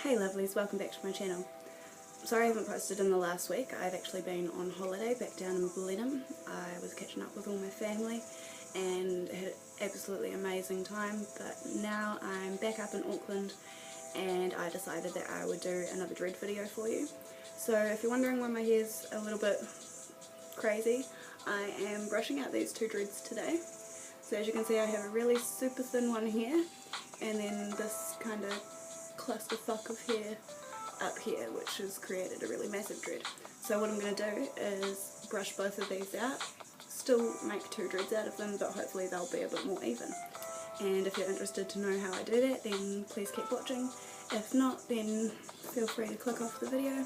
Hey lovelies, welcome back to my channel. Sorry I haven't posted in the last week. I've actually been on holiday back down in Blenheim. I was catching up with all my family and had an absolutely amazing time, but now I'm back up in Auckland and I decided that I would do another dread video for you. So if you're wondering why my hair's a little bit crazy, I am brushing out these two dreads today. So as you can see, I have a really super thin one here and then this kind of clusterfuck of hair up here, which has created a really massive dread. So what I'm going to do is brush both of these out, still make two dreads out of them, but hopefully they'll be a bit more even. And if you're interested to know how I do that, then please keep watching. If not, then feel free to click off the video.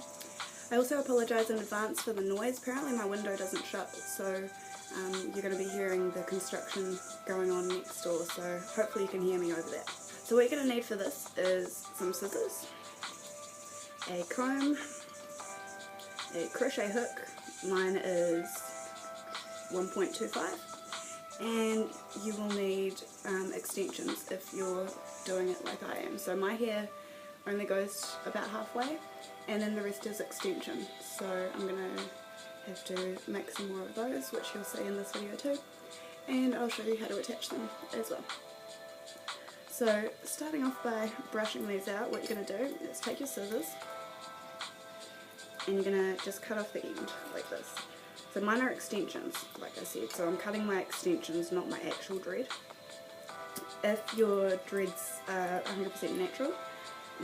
I also apologise in advance for the noise. Apparently my window doesn't shut, so you're going to be hearing the construction going on next door, so hopefully you can hear me over that. So what you're going to need for this is some scissors, a comb, a crochet hook, mine is 1.25, and you will need extensions if you're doing it like I am. So my hair only goes about halfway and then the rest is extension, so I'm going to have to make some more of those, which you'll see in this video too, and I'll show you how to attach them as well. So starting off by brushing these out, what you're going to do is take your scissors and you're going to just cut off the end like this. So mine are extensions, like I said, so I'm cutting my extensions, not my actual dread. If your dreads are 100% natural,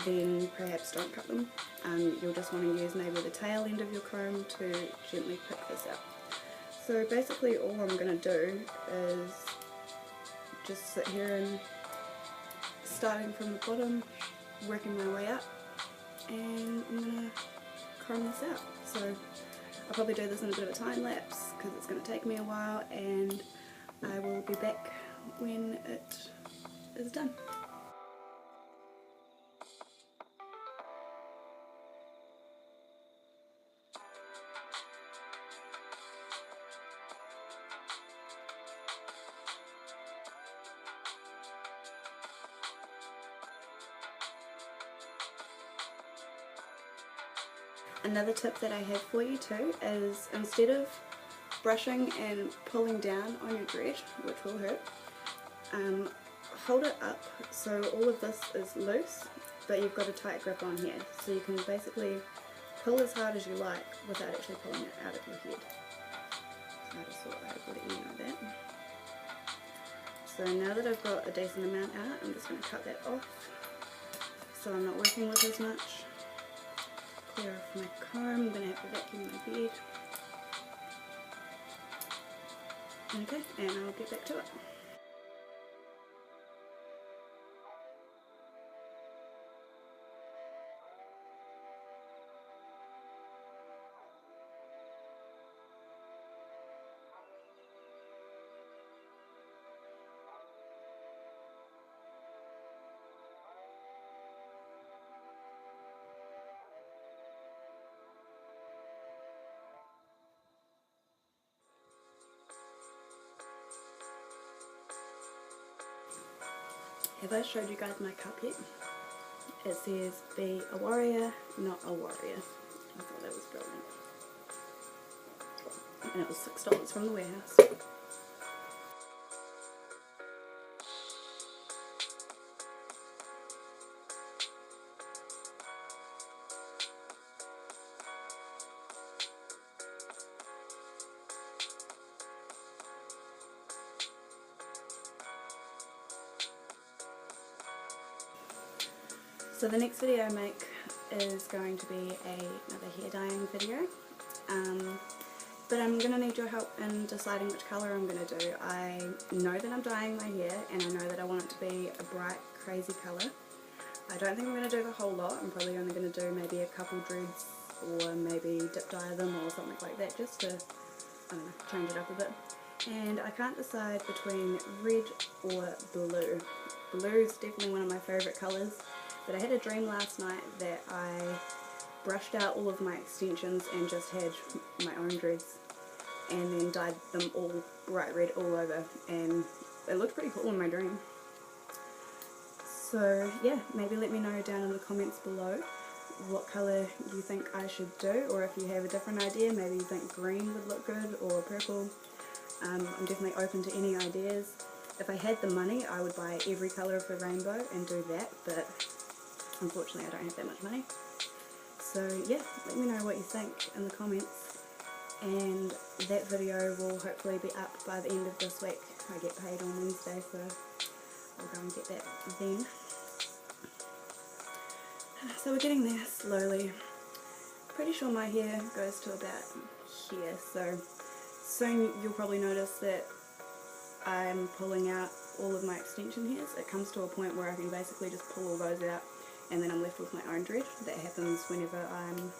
then perhaps don't cut them. You'll just want to use maybe the tail end of your comb to gently pick this out. So basically all I'm going to do is just sit here and starting from the bottom, working my way up, and I'm going to comb this out. So I'll probably do this in a bit of a time lapse because it's going to take me a while, and I will be back when it is done. Another tip that I have for you too is, instead of brushing and pulling down on your dread, which will hurt, hold it up so all of this is loose, but you've got a tight grip on here, so you can basically pull as hard as you like without actually pulling it out of your head. So I just thought I would let you know that. So now that I've got a decent amount out, I'm just going to cut that off so I'm not working with as much. Clear off my comb, I'm going to have to vacuum my bed. Okay, and I'll get back to it. Have I showed you guys my cup yet? It says, be a warrior, not a warrior. I thought that was brilliant. And it was $6 from the warehouse. So the next video I make is going to be another hair dyeing video, but I'm going to need your help in deciding which colour I'm going to do. I know that I'm dyeing my hair and I know that I want it to be a bright, crazy colour. I don't think I'm going to do the whole lot. I'm probably only going to do maybe a couple dreads or maybe dip dye them or something like that, just to, I don't know, change it up a bit. And I can't decide between red or blue. Blue is definitely one of my favourite colours. But I had a dream last night that I brushed out all of my extensions and just had my own dreads and then dyed them all bright red all over, and it looked pretty cool in my dream. So yeah, maybe let me know down in the comments below what colour you think I should do, or if you have a different idea, maybe you think green would look good or purple. I'm definitely open to any ideas. If I had the money, I would buy every colour of the rainbow and do that, but unfortunately I don't have that much money. So yeah, let me know what you think in the comments, and that video will hopefully be up by the end of this week. I get paid on Wednesday, so I'll go and get that then. So we're getting there slowly. Pretty sure my hair goes to about here, so soon you'll probably notice that I'm pulling out all of my extension hairs. It comes to a point where I can basically just pull all those out and then I'm left with my own dread. That happens whenever I'm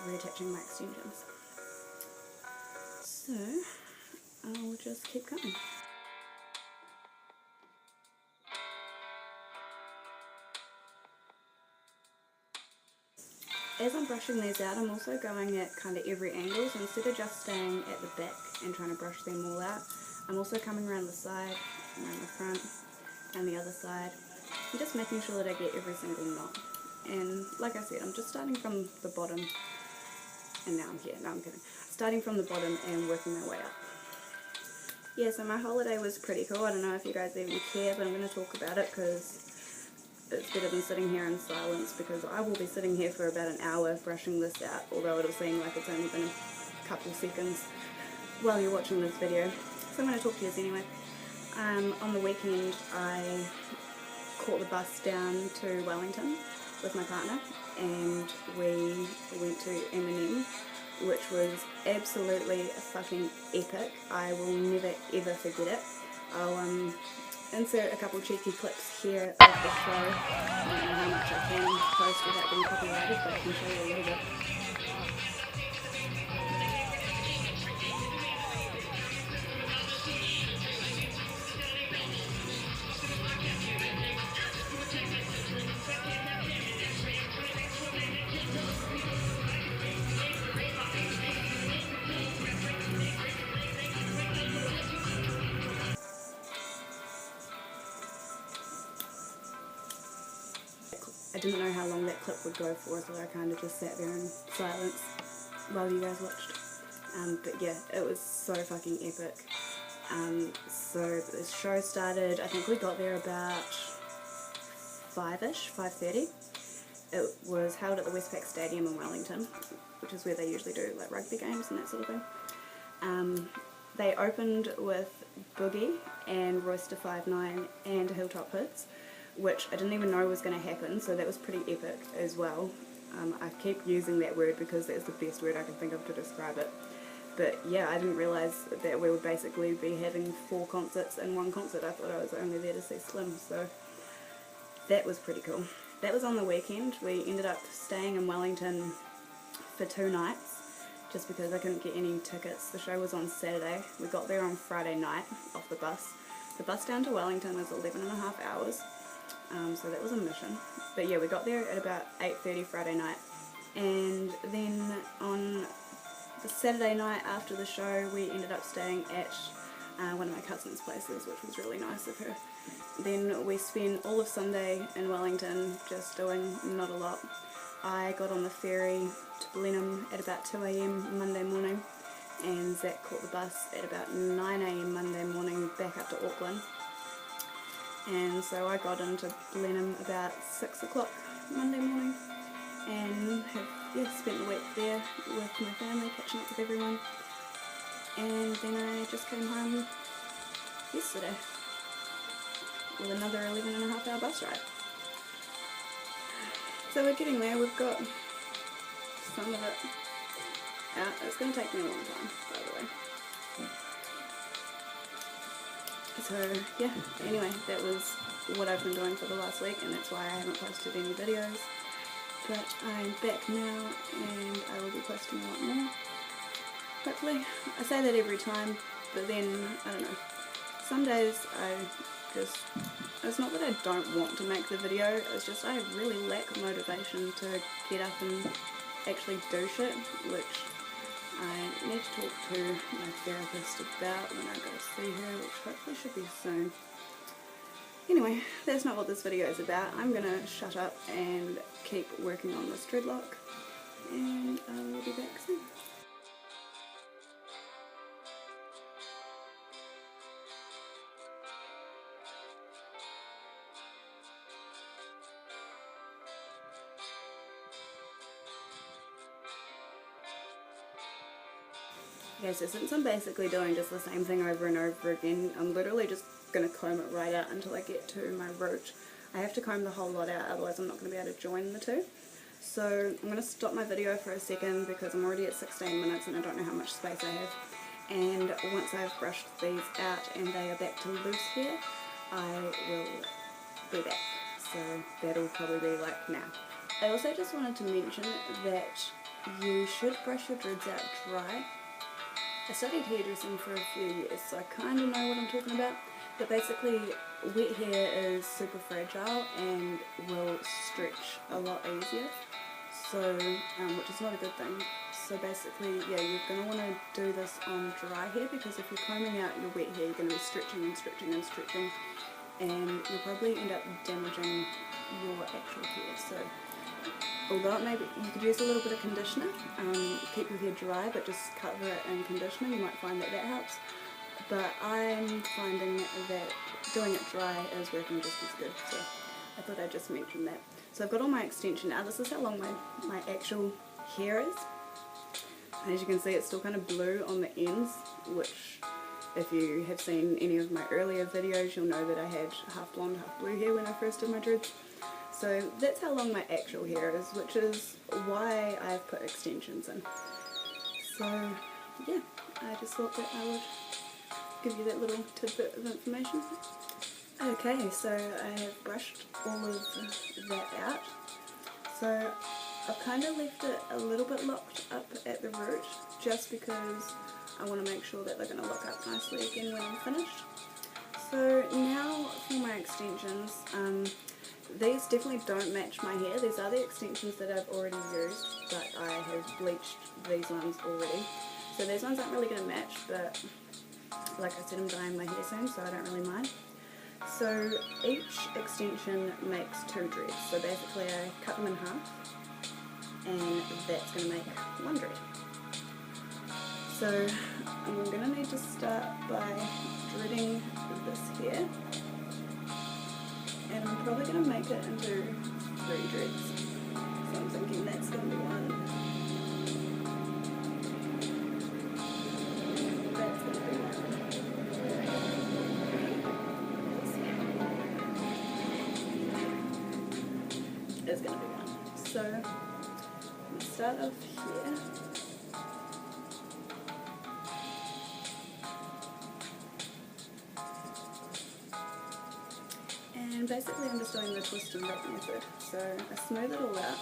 reattaching my extensions. So I'll just keep going. As I'm brushing these out, I'm also going at kind of every angle, so instead of just staying at the back and trying to brush them all out, I'm also coming around the side, around the front, and the other side, and just making sure that I get every single knot. And like I said, I'm just starting from the bottom, and now I'm here, no I'm kidding, starting from the bottom and working my way up. Yeah, so my holiday was pretty cool. I don't know if you guys even care, but I'm going to talk about it because it's better than sitting here in silence, because I will be sitting here for about an hour brushing this out, although it'll seem like it's only been a couple seconds while you're watching this video. So I'm going to talk to you anyway. On the weekend I caught the bus down to Wellington with my partner, and we went to M&M, which was absolutely fucking epic. I will never ever forget it. I'll insert a couple cheeky clips here of the show. I don't know how much I can post without being copyrighted, but I can show you a little bit. I didn't know how long that clip would go for, so I kind of just sat there in silence while you guys watched. But yeah, it was so fucking epic. So the show started, I think we got there about 5ish, 5:30. It was held at the Westpac Stadium in Wellington, which is where they usually do like rugby games and that sort of thing. They opened with Boogie and Royster 5'9" and Hilltop Hoods, which I didn't even know was going to happen, so that was pretty epic as well. I keep using that word because that's the best word I can think of to describe it. But yeah, I didn't realise that we would basically be having 4 concerts in one concert. I thought I was only there to see Slim, so that was pretty cool. That was on the weekend. We ended up staying in Wellington for 2 nights, just because I couldn't get any tickets. The show was on Saturday. We got there on Friday night off the bus. The bus down to Wellington is 11.5 hours. So that was a mission. But yeah, we got there at about 8:30 Friday night, and then on the Saturday night after the show we ended up staying at one of my cousin's places, which was really nice of her. Then we spent all of Sunday in Wellington just doing not a lot. I got on the ferry to Blenheim at about 2 AM Monday morning, and Zach caught the bus at about 9 AM Monday morning back up to Auckland. And so I got into Blenheim about 6 o'clock Monday morning, and have spent the week there with my family, catching up with everyone. And then I just came home yesterday with another 11.5 hour bus ride. So we're getting there. We've got some of it out. It's going to take me a long time, by the way. So yeah, anyway, that was what I've been doing for the last week, and that's why I haven't posted any videos. But I'm back now, and I will be posting a lot more, hopefully. I say that every time, but then, I don't know, some days it's not that I don't want to make the video, it's just I really lack motivation to get up and actually do shit, which I need to talk to my therapist about when I go to see her, which hopefully should be soon. Anyway, that's not what this video is about. I'm gonna shut up and keep working on this dreadlock, and I will be back soon. Okay, so since I'm basically doing just the same thing over and over again, I'm literally just going to comb it right out until I get to my root. I have to comb the whole lot out, otherwise I'm not going to be able to join the two. So I'm going to stop my video for a second because I'm already at 16 minutes and I don't know how much space I have. And once I've brushed these out and they are back to loose hair, I will be back. So that'll probably be like now. I also just wanted to mention that you should brush your dreads out dry. I studied hairdressing for a few years, so I kind of know what I'm talking about. But basically, wet hair is super fragile and will stretch a lot easier, so which is not a good thing. So basically, yeah, you're going to want to do this on dry hair, because if you're combing out your wet hair, you're going to be stretching and stretching and stretching, and you'll probably end up damaging your actual hair. So although maybe you could use a little bit of conditioner, keep your hair dry, but just cover it in conditioner, you might find that that helps. But I'm finding that doing it dry is working just as good, so I thought I'd just mention that. So I've got all my extension now. This is how long my actual hair is. And as you can see, it's still kind of blue on the ends, which if you have seen any of my earlier videos, you'll know that I had half blonde, half blue hair when I first did my dreads. So that's how long my actual hair is, which is why I've put extensions in. So yeah, I just thought that I would give you that little tidbit of information. Okay, so I have brushed all of that out. So I've kind of left it a little bit locked up at the root, just because I want to make sure that they're going to lock up nicely again when I'm finished. So now for my extensions. These definitely don't match my hair. These are the extensions that I've already used, but I have bleached these ones already. So these ones aren't really going to match, but like I said, I'm dyeing my hair soon, so I don't really mind. So each extension makes 2 dreads. So basically I cut them in half, and that's going to make 1 dread. So I'm going to need to start by dreading this hair. And I'm probably going to make it into 3 dreads. So I'm thinking that's going to be 1. That's going to be 1. It's going to be 1. So let's start off here. And basically I'm just doing the twist and rub method. So I smooth it all out.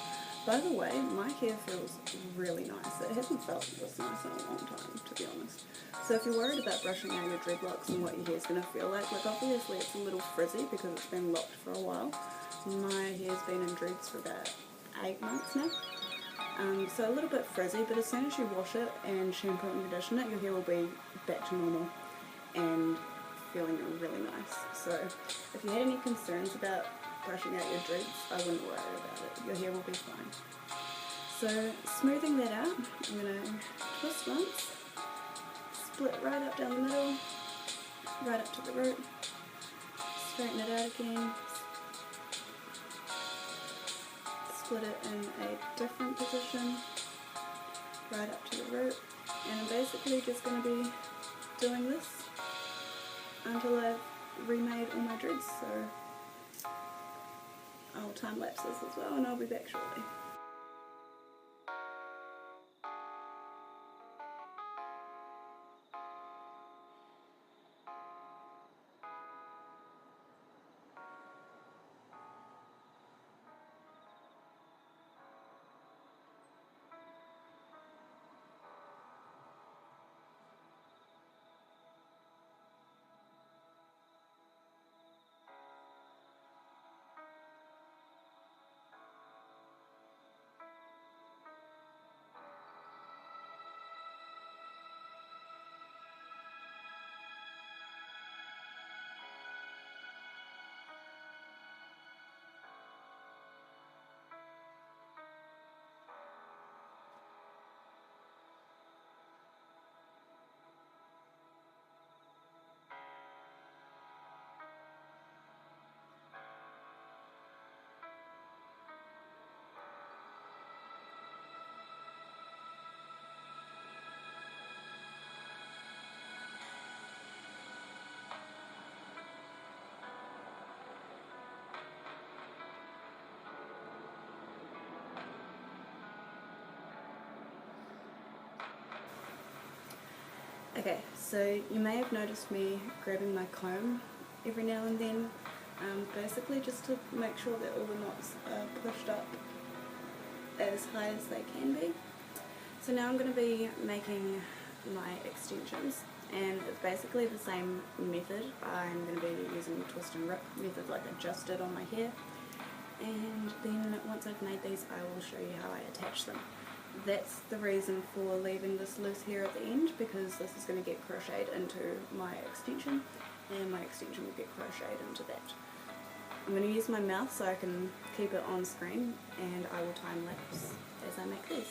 By the way, my hair feels really nice. It hasn't felt this nice in a long time, to be honest. So if you're worried about brushing out your dreadlocks and what your hair's going to feel like obviously it's a little frizzy because it's been locked for a while. My hair's been in dreads for about 8 months now. So a little bit frizzy, but as soon as you wash it and shampoo and condition it, your hair will be back to normal and feeling really nice. So if you had any concerns about brushing out your dreads, I wouldn't worry about it. Your hair will be fine. So smoothing that out, I'm going to twist once, split right up down the middle, right up to the root, straighten it out again, split it in a different position, right up to the root, and I'm basically just going to be doing this until I've remade all my dreads. So I'll time lapse this as well, and I'll be back shortly. Okay, so you may have noticed me grabbing my comb every now and then, basically just to make sure that all the knots are pushed up as high as they can be. So now I'm going to be making my extensions, and it's basically the same method. I'm going to be using the twist and rip method like I just did on my hair, and then once I've made these I will show you how I attach them. That's the reason for leaving this loose here at the end, because this is going to get crocheted into my extension and my extension will get crocheted into that. I'm going to use my mouth so I can keep it on screen, and I will time lapse as I make these.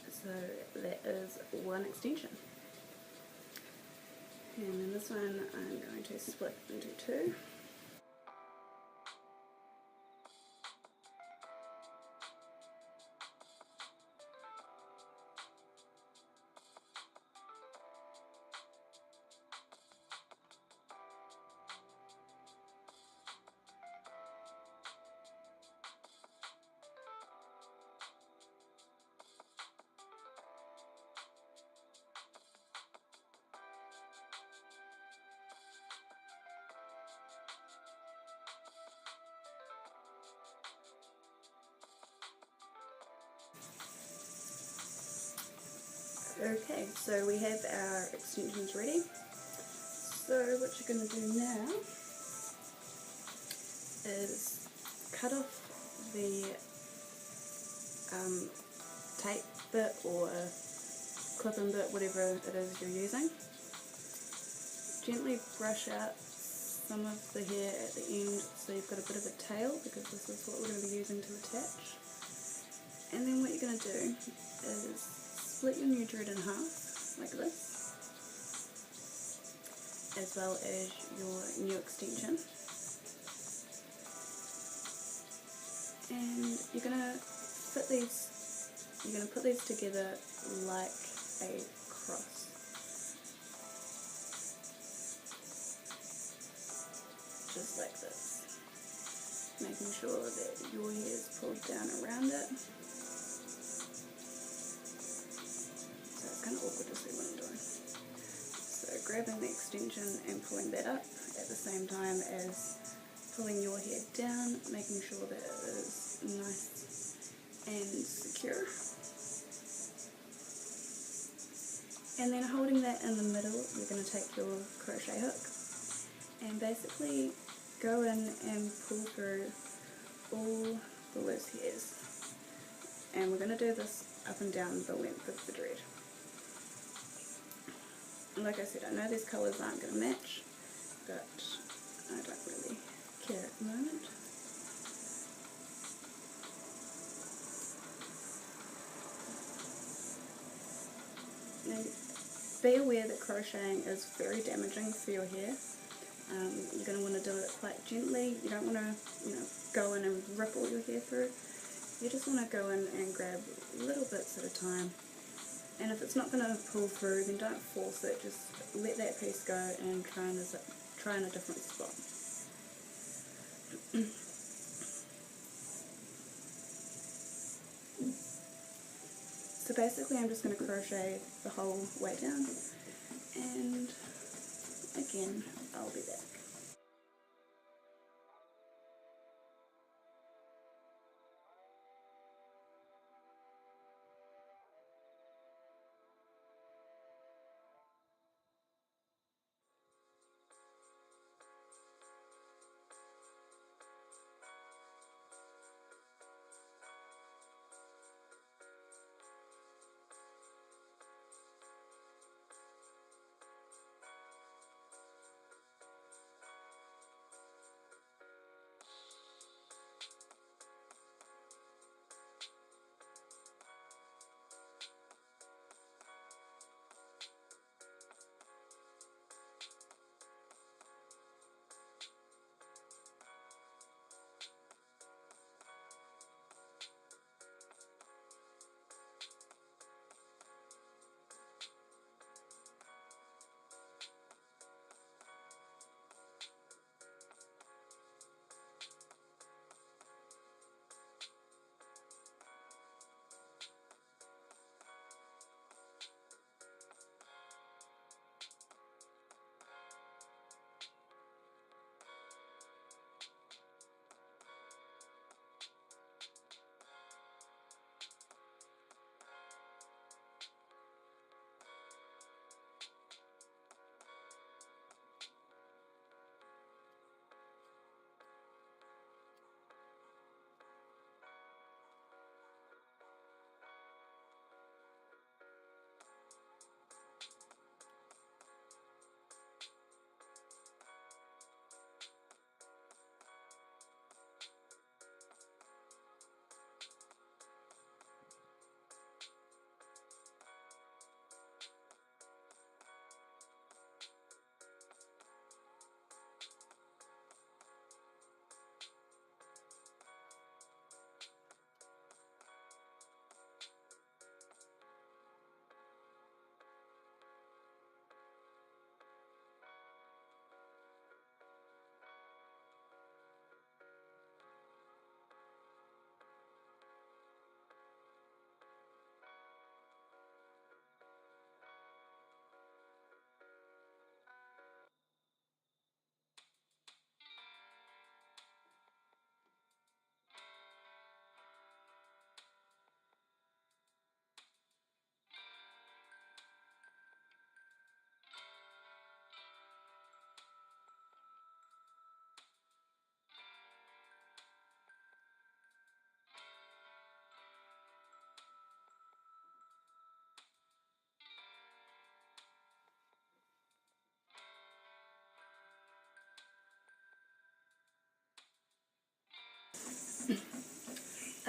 So that is one extension. And then this one I'm going to split into two. Okay, so we have our extensions ready. So what you're going to do now is cut off the tape bit or clip-in bit, whatever it is you're using. Gently brush out some of the hair at the end so you've got a bit of a tail, because this is what we're going to be using to attach. And then what you're going to do is split your new dread in half, like this, as well as your new extension. And you're gonna put these together like a cross. Just like this. Making sure that your hair is pulled down around it. Kind of awkward to see what I'm doing. So grabbing the extension and pulling that up at the same time as pulling your hair down, making sure that it is nice and secure. And then holding that in the middle, you're going to take your crochet hook and basically go in and pull through all the loose hairs. And we're going to do this up and down the length of the dread. Like I said, I know these colours aren't going to match, but I don't really care at the moment. Now, be aware that crocheting is very damaging for your hair. You're going to want to do it quite gently. You don't want to, go in and rip all your hair through. You just want to go in and grab little bits at a time. And if it's not going to pull through, then don't force it, just let that piece go and try in a different spot. So basically I'm just going to crochet the whole way down, and again I'll be back.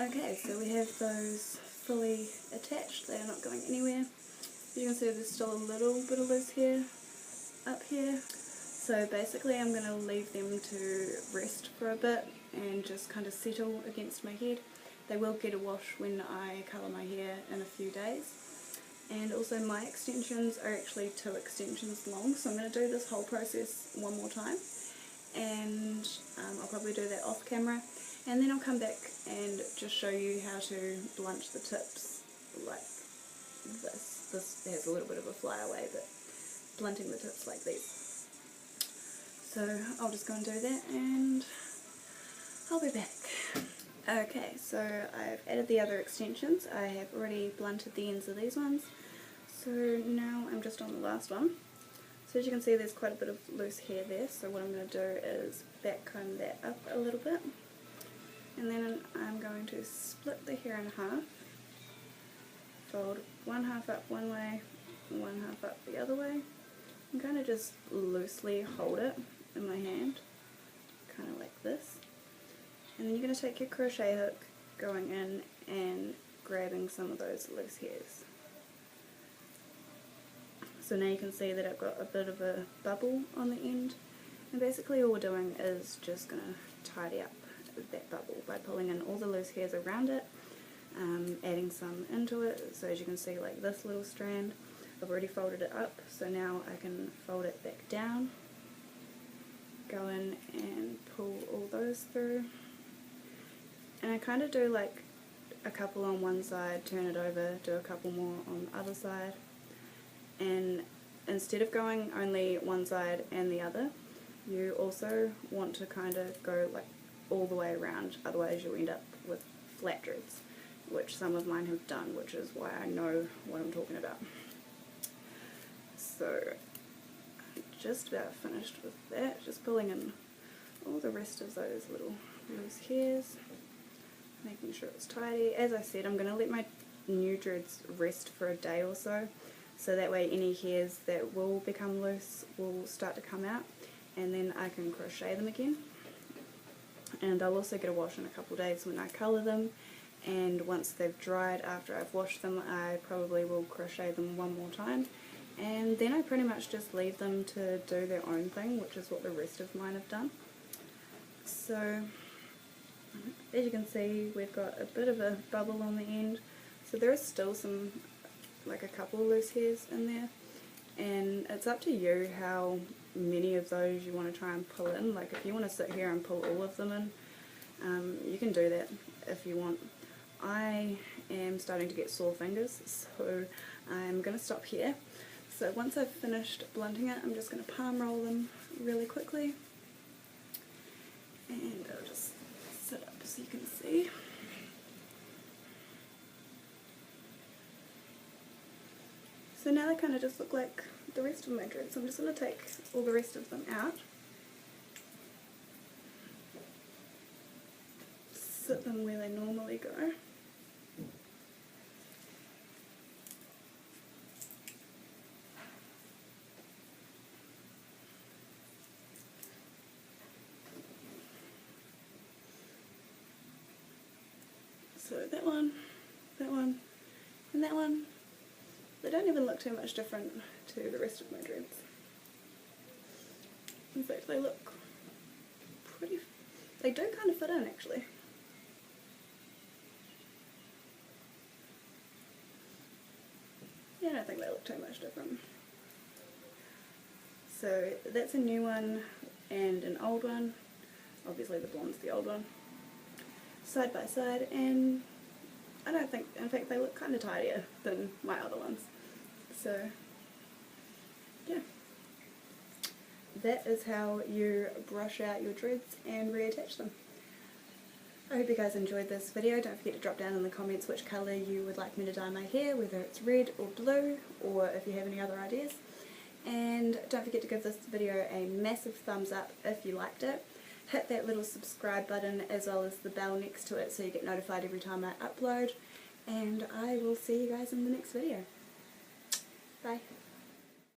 Okay, so we have those fully attached, they are not going anywhere. You can see there's still a little bit of loose hair up here. So basically I'm going to leave them to rest for a bit and just kind of settle against my head. They will get a wash when I colour my hair in a few days. And also my extensions are actually 2 extensions long, so I'm going to do this whole process one more time. And I'll probably do that off camera. And then I'll come back and just show you how to blunt the tips like this. This has a little bit of a flyaway, but blunting the tips like these. So I'll just go and do that and I'll be back. Okay, so I've added the other extensions. I have already blunted the ends of these ones. So now I'm just on the last one. So as you can see there's quite a bit of loose hair there, so what I'm going to do is back comb that up a little bit. And then I'm going to split the hair in half. Fold one half up one way, one half up the other way, and kind of just loosely hold it in my hand, kind of like this. And then you're going to take your crochet hook, going in and grabbing some of those loose hairs. So now you can see that I've got a bit of a bubble on the end, and basically all we're doing is just going to tidy up that bubble by pulling in all the loose hairs around it. Adding some into it, so as you can see like this little strand, I've already folded it up, so now I can fold it back down, go in and pull all those through, and I kind of do like a couple on one side, turn it over, do a couple more on the other side, and instead of going only one side and the other, you also want to kind of go like all the way around, otherwise you'll end up with flat dreads, which some of mine have done, which is why I know what I'm talking about. So I'm just about finished with that, just pulling in all the rest of those little loose hairs, making sure it's tidy. As I said, I'm going to let my new dreads rest for a day or so, so that way any hairs that will become loose will start to come out, and then I can crochet them again. And I'll also get a wash in a couple of days when I colour them. And once they've dried after I've washed them, I probably will crochet them one more time, and then I pretty much just leave them to do their own thing, which is what the rest of mine have done. So as you can see, we've got a bit of a bubble on the end, so there is still some, like a couple of loose hairs in there, and it's up to you how many of those you want to try and pull in. Like if you want to sit here and pull all of them in, you can do that if you want. I am starting to get sore fingers, so I'm going to stop here. So once I've finished blunting it, I'm just going to palm roll them really quickly, and I'll just sit up so you can see. So now they kind of just look like the rest of my dreads, so I'm just going to take all the rest of them out, sit them where they normally go. So that one, and that one, they don't even look too much different to the rest of my dreads. In fact, they look pretty, they do kind of fit in actually. Yeah, I don't think they look too much different. So that's a new one and an old one. Obviously the blonde's the old one. Side by side, and I don't think, in fact they look kind of tidier than my other ones. So yeah, that is how you brush out your dreads and reattach them. I hope you guys enjoyed this video. Don't forget to drop down in the comments which colour you would like me to dye my hair, whether it's red or blue, or if you have any other ideas. And don't forget to give this video a massive thumbs up if you liked it. Hit that little subscribe button as well as the bell next to it so you get notified every time I upload. And I will see you guys in the next video. Bye.